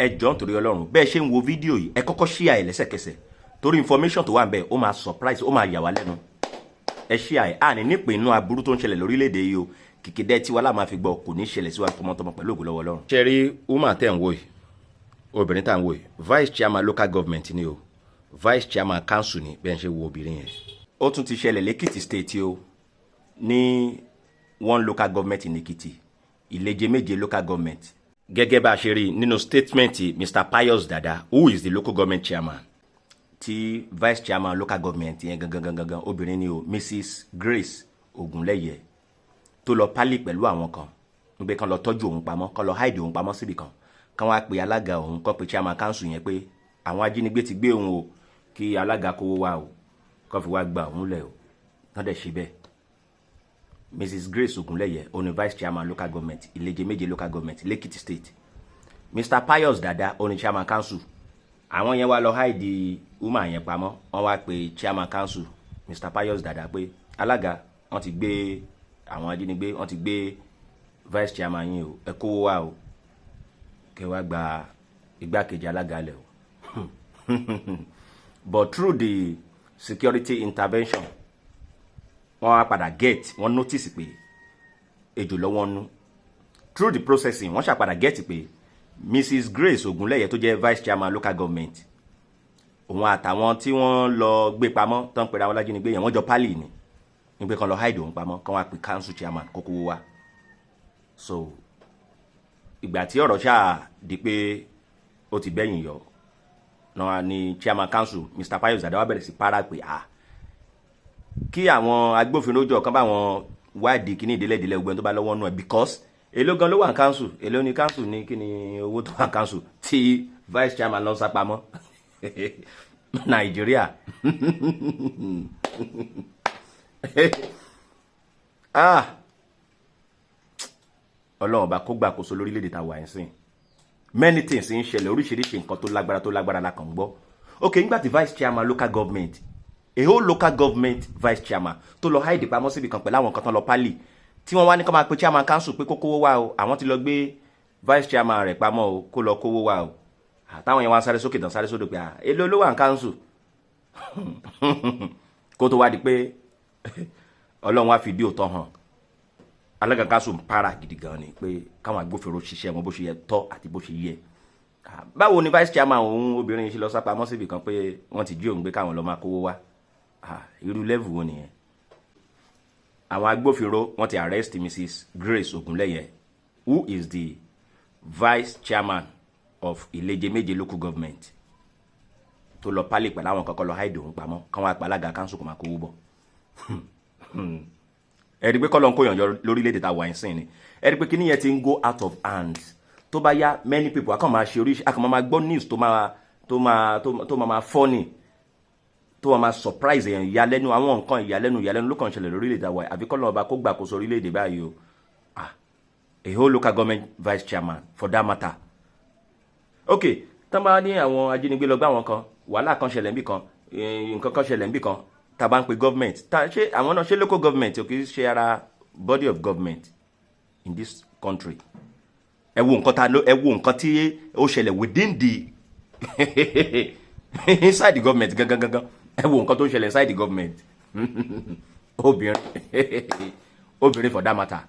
ẹ jọ̀ọ́ nítorí Ọlọ́run bẹ́ẹ̀ ṣe ń wo fídíò yìí ẹ kọ́kọ́ share ẹ̀ lẹ́sẹ̀kẹsẹ̀ torí information tó wà ń bẹ̀ ó máa surprise ó máa yà wá lẹ́nu ẹ share ẹ̀ àní nípìn inú aburú tó ń ṣẹlẹ̀ lórílẹ̀‐èdè yìí o kìkìdẹ́ tí wàá láà máa fi gbọ́ kò ní ṣẹlẹ̀ sí wa tọmọtọmọ pẹ̀lú ògo lọ́wọ́ Ọlọ́run. ṣe rí woman tẹ̀ ń wò yìí obìnrin tá à ń wò yìí vice chairman local government ni o vice chairman council ni bẹ́ẹ̀ ń ṣe wo obìnrin yẹn. ó tún ti ṣẹlẹ̀ lẹ́kìtì state o ní one local government in Èkìtì Ìlẹ́jẹ̀ méje local government gẹ́gẹ́ bá a ṣe rí nínú statement Mr. Pius Dada who is the local government chairman ti vice chairman local government yẹn gangan obìnrin ni o Mrs. Grace Ogunleye tó lọ pálí pẹ̀lú àwọn kan nígbẹ́ kan lọ tọ́jú òun pamọ́ kan lọ hide òun pamọ́ síbì kan kan wá pe alága òun kan pe chairman council yẹn pé àwọn ajínigbé ti gbé òun o kí alága kówó wá o kan fi wá gba òun lẹ̀ o wọ́n dẹ̀ ṣe bẹ́ẹ̀. Mrs. Grace Ogunleye òní vice chairman local government Ìlẹ́jẹ̀ méje local government l'Ekiti state. Mr. Pius Dada òní chairman council àwọn yẹn wá lọ hide woman yẹn pamọ́ wọ́n wá pe chairman council Mr. Pius Dada pé alága wọ́n ti gbé àwọn ajínigbé wọ́n ti gbé vice chairman yín o ẹ kówó wá o kẹ́ wá gba igbákejì alága lẹ̀ o but through the security intervention wọ́n wá padà get wọ́n notice pé ejò lọ́wọ́ nú through the processing wọ́n ṣàpadà get pé Mrs. Grace Ogunleye tó jẹ́ vice chairman local government òun àtàwọn tí wọ́n lọ gbé pamọ́ tán pẹ̀lú àwọn alájínigbé yẹn wọ́n jọ pálí ni nígbẹ́ kan lọ hide òun pamọ́ kan wá pe council chairman kókó wá. So ìgbà tí ọ̀rọ̀ ṣáà di pé ó ti bẹ́yìn yọ náà ni chairman council Mr. Pius Dada wá bẹ̀rẹ̀ sí para pé kí àwọn agbófinró jọ kan bá wọn wádìí kíní ìdílé ogun tó bá lọ́wọ́ nù ẹ̀ because èló gan ló wà ní council èló ni council ní kíni owó tó wà ní council tí vice chairman lọ sápamọ́ Nàìjíríà Ọlọ́run ọba kó gbàkóso lórílẹ̀‐èdè tá a wà ẹ̀ sìn many things ń ṣẹlẹ̀ oríṣiríṣi nǹkan tó lágbára la kàn ń gbọ́. Ok nígbà tí vice chairman local government a whole local government vice chairman tó lọ hide pamọ́ síbi kan pẹ̀lú àwọn kan tán lọ pálí tí wọ́n wá ní kó máa pe chairman council pé kó kówó wá o àwọn ti lọ gbé vice chairman rẹ̀ pamọ́ o kó lọ kówó wá o àtàwọn yẹn wá sáré sókè tán sáré sódò pé èló ló wà ní council kó tó wá di pé Ọlọ́run wá fídíò tán hàn alága council ń para gidi gan ni pé káwọn agbófinró ṣiṣẹ́ wọn bó ṣe yẹ tọ́ àti bó ṣe yẹ. Báwo ni vice chairman òun obìnrin yìí ṣe lọ sápamọ́ síbi kan pé wọ́n ti jí òun gbé káwọn lọ máa kówó wá irú level wo nìyẹn. Àwọn agbófinró wọ́n ti arrest Mrs. Grace Ogunleye who is the vice chairman of Ìlẹ́jẹ̀ méje local government tó lọ pálí pẹ̀lú àwọn kankan lọ hide òun pamọ́ káwọn alága council kò máa kówó bọ̀. Ẹ̀rí pé kọ́lọ́n kó yànjọ lórílẹ̀‐èdè tá a wà ń sìn ni ẹ̀rí pé kíní yẹn ti ń go out of hand tó bá yá many people akọ́ máa ṣe oríṣi akọ́ máa gbọ́ news tó máa funny tó máa surprise èèyàn ìyàlẹ́nu àwọn nǹkan ìyàlẹ́nu ló kàn ṣẹlẹ̀ lórílẹ̀‐èdè tá a wà àbí kọ́lọ́n ọba kó gbàkóso orílẹ̀‐èdè báyìí o a whole local government vice chairman for that matter. Ok tán bá ní àwọn ajínigbé lọ gbá àwọn kan wàhálà kan ṣẹlẹ̀ níbì kan nǹkan kan ṣẹlẹ̀ níbì kan tá bá ń pe government ṣé àwọn náà ṣe local government ò kì í ṣe ara body of government in this country. Ẹ wo nǹkan tí ó ṣẹlẹ̀ within the inside the government gangan ẹ wo nǹkan tó ṣẹlẹ̀ inside the government obìnrin for that matter